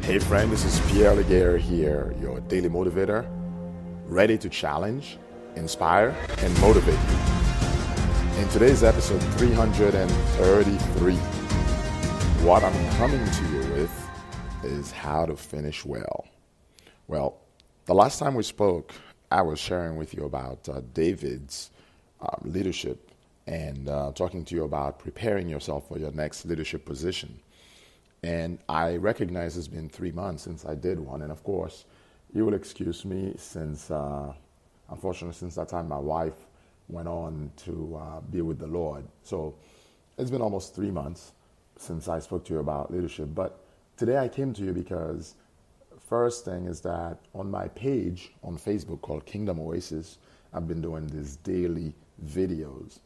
Hey friend, this is Pierre Laguerre here, your daily motivator, ready to challenge, inspire, and motivate you. In today's episode 333, what I'm coming to you with is how to finish well. Well, the last time we spoke, I was sharing with you about David's leadership and talking to you about preparing yourself for your next leadership position. And I recognize it's been 3 months since I did one. And of course, you will excuse me since, unfortunately, since that time my wife went on to be with the Lord. So it's been almost 3 months since I spoke to you about leadership. But today I came to you because first thing is that on my page on Facebook called Kingdom Oasis, I've been doing these daily videos.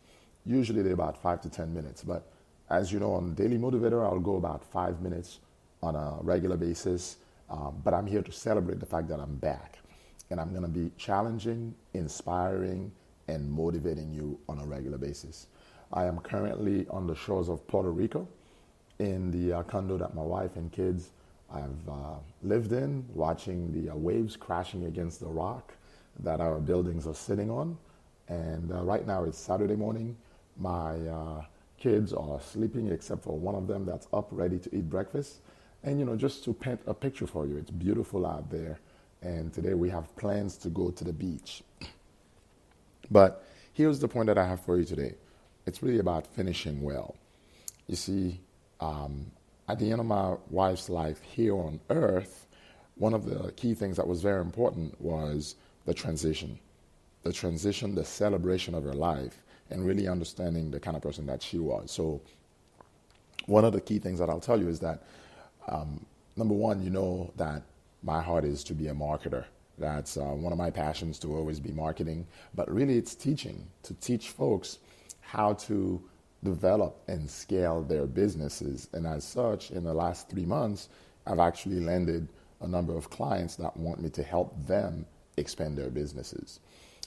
Usually they're about 5 to 10 minutes, but as you know, on Daily Motivator, I'll go about 5 minutes on a regular basis. But I'm here to celebrate the fact that I'm back. And I'm going to be challenging, inspiring, and motivating you on a regular basis. I am currently on the shores of Puerto Rico in the condo that my wife and kids have lived in, watching the waves crashing against the rock that our buildings are sitting on. And right now it's Saturday morning. My kids are sleeping except for one of them that's up ready to eat breakfast. And just to paint a picture for you, it's beautiful out there. And today we have plans to go to the beach. But here's the point that I have for you today. It's really about finishing well. You see, at the end of my wife's life here on earth, one of the key things that was very important was the transition. The transition, the celebration of her life, and really understanding the kind of person that she was. So one of the key things that I'll tell you is that, number one, you know that my heart is to be a marketer. That's one of my passions, to always be marketing. But really it's teaching, to teach folks how to develop and scale their businesses. And as such, in the last 3 months, I've actually landed a number of clients that want me to help them expand their businesses.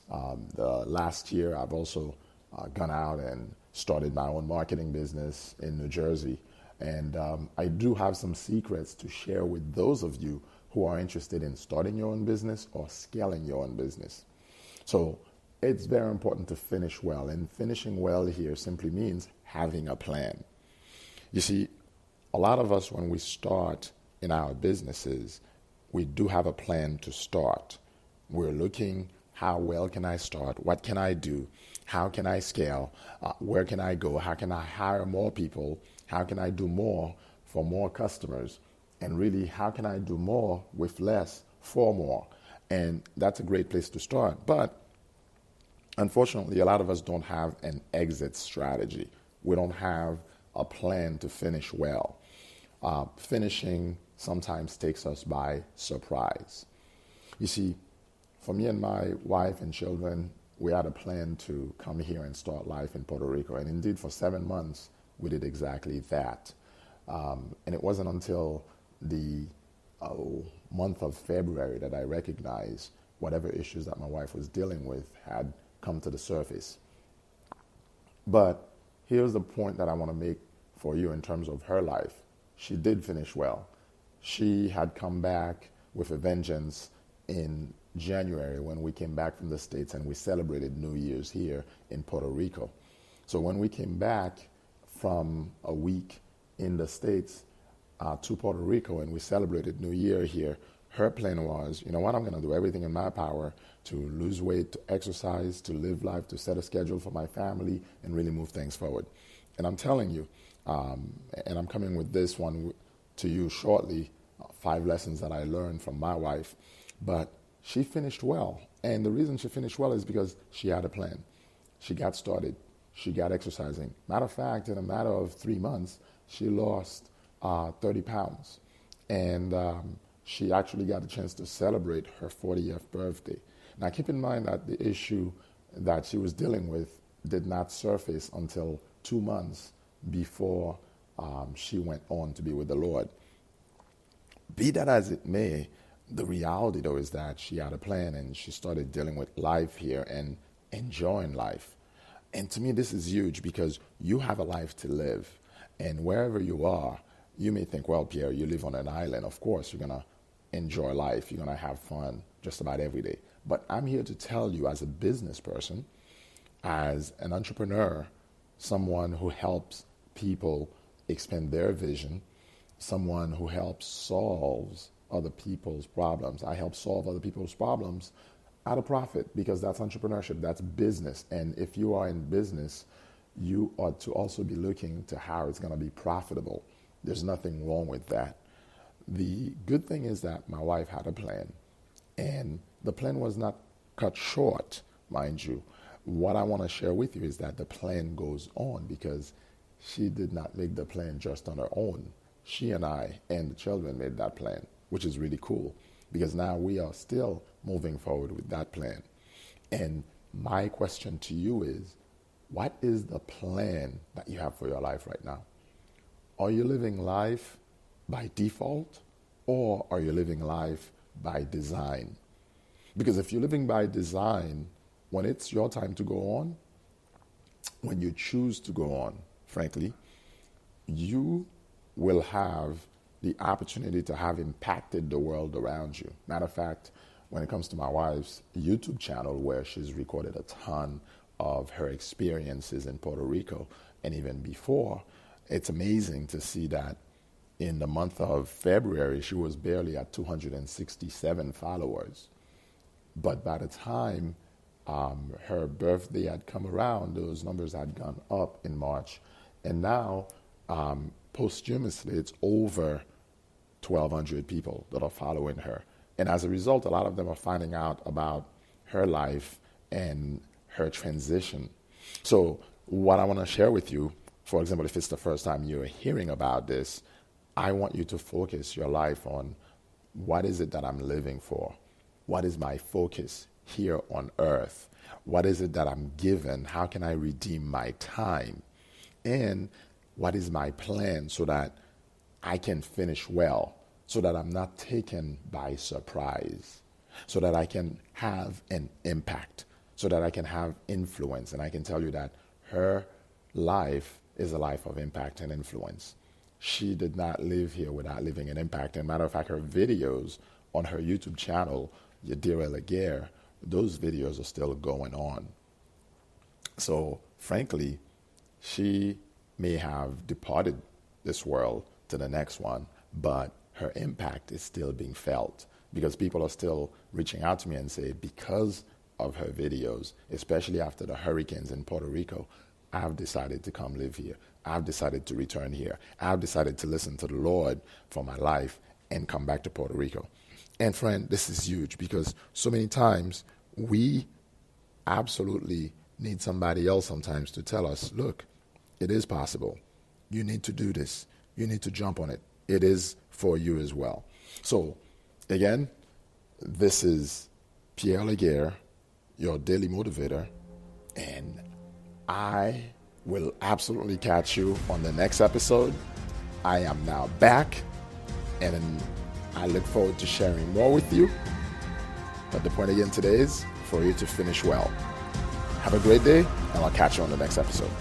The last year, I've also gone out and started my own marketing business in New Jersey. And I do have some secrets to share with those of you who are interested in starting your own business or scaling your own business. So it's very important to finish well. And finishing well here simply means having a plan. You see, a lot of us, when we start in our businesses, we do have a plan to start. We're looking, how well can I start? What can I do? How can I scale? Where can I go? How can I hire more people? How can I do more for more customers? And really, how can I do more with less for more? And that's a great place to start. But unfortunately, a lot of us don't have an exit strategy. We don't have a plan to finish well. Finishing sometimes takes us by surprise. You see, for me and my wife and children, we had a plan to come here and start life in Puerto Rico. And indeed, for 7 months, we did exactly that. And it wasn't until the month of February that I recognized whatever issues that my wife was dealing with had come to the surface. But here's the point that I want to make for you in terms of her life. She did finish well. She had come back with a vengeance in January when we came back from the States and we celebrated New Year's here in Puerto Rico. So when we came back from a week in the States to Puerto Rico and we celebrated New Year here, her plan was, you know what, I'm going to do everything in my power to lose weight, to exercise, to live life, to set a schedule for my family and really move things forward. And I'm telling you, and I'm coming with this one to you shortly, 5 lessons that I learned from my wife, but she finished well. And the reason she finished well is because she had a plan. She got started. She got exercising. Matter of fact, in a matter of 3 months, she lost 30 pounds. And she actually got a chance to celebrate her 40th birthday. Now, keep in mind that the issue that she was dealing with did not surface until 2 months before she went on to be with the Lord. Be that as it may, the reality, though, is that she had a plan and she started dealing with life here and enjoying life. And to me, this is huge because you have a life to live. And wherever you are, You may think, well, Pierre, you live on an island. Of course, you're going to enjoy life. You're going to have fun just about every day. But I'm here to tell you, as a business person, as an entrepreneur, someone who helps people expand their vision, someone who helps solve other people's problems. I help solve other people's problems at a profit, because that's entrepreneurship, that's business. And if you are in business, you ought to also be looking to how it's going to be profitable. There's nothing wrong with that. The good thing is that my wife had a plan, and the plan was not cut short, mind you. What I want to share with you is that the plan goes on, because she did not make the plan just on her own. She and I and the children made that plan, which is really cool, because now we are still moving forward with that plan. And my question to you is, what is the plan that you have for your life right now? Are you living life by default, or are you living life by design? Because if you're living by design, when it's your time to go on, when you choose to go on, frankly, you will have the opportunity to have impacted the world around you. Matter of fact, when it comes to my wife's YouTube channel, where she's recorded a ton of her experiences in Puerto Rico and even before, it's amazing to see that in the month of February, she was barely at 267 followers. But by the time her birthday had come around, those numbers had gone up in March. And now, posthumously, it's over 1,200 people that are following her. And as a result, a lot of them are finding out about her life and her transition. So what I want to share with you, for example, if it's the first time you're hearing about this, I want you to focus your life on, what is it that I'm living for? What is my focus here on earth? What is it that I'm given? How can I redeem my time? And what is my plan so that I can finish well, so that I'm not taken by surprise, so that I can have an impact, so that I can have influence? And I can tell you that her life is a life of impact and influence. She did not live here without leaving an impact. And matter of fact, her videos on her YouTube channel, Yadira Laguerre, those videos are still going on. So frankly, she may have departed this world to the next one, but her impact is still being felt, because people are still reaching out to me and say, because of her videos, especially after the hurricanes in Puerto Rico, I've decided to come live here. I've decided to return here. I've decided to listen to the Lord for my life and come back to Puerto Rico. And friend, this is huge, because so many times we absolutely need somebody else sometimes to tell us, look, it is possible. You need to do this. You need to jump on it. It is for you as well. So again, this is Pierre Laguerre, your daily motivator, and I will absolutely catch you on the next episode. I am now back, and I look forward to sharing more with you. But the point again today is for you to finish well. Have a great day, and I'll catch you on the next episode.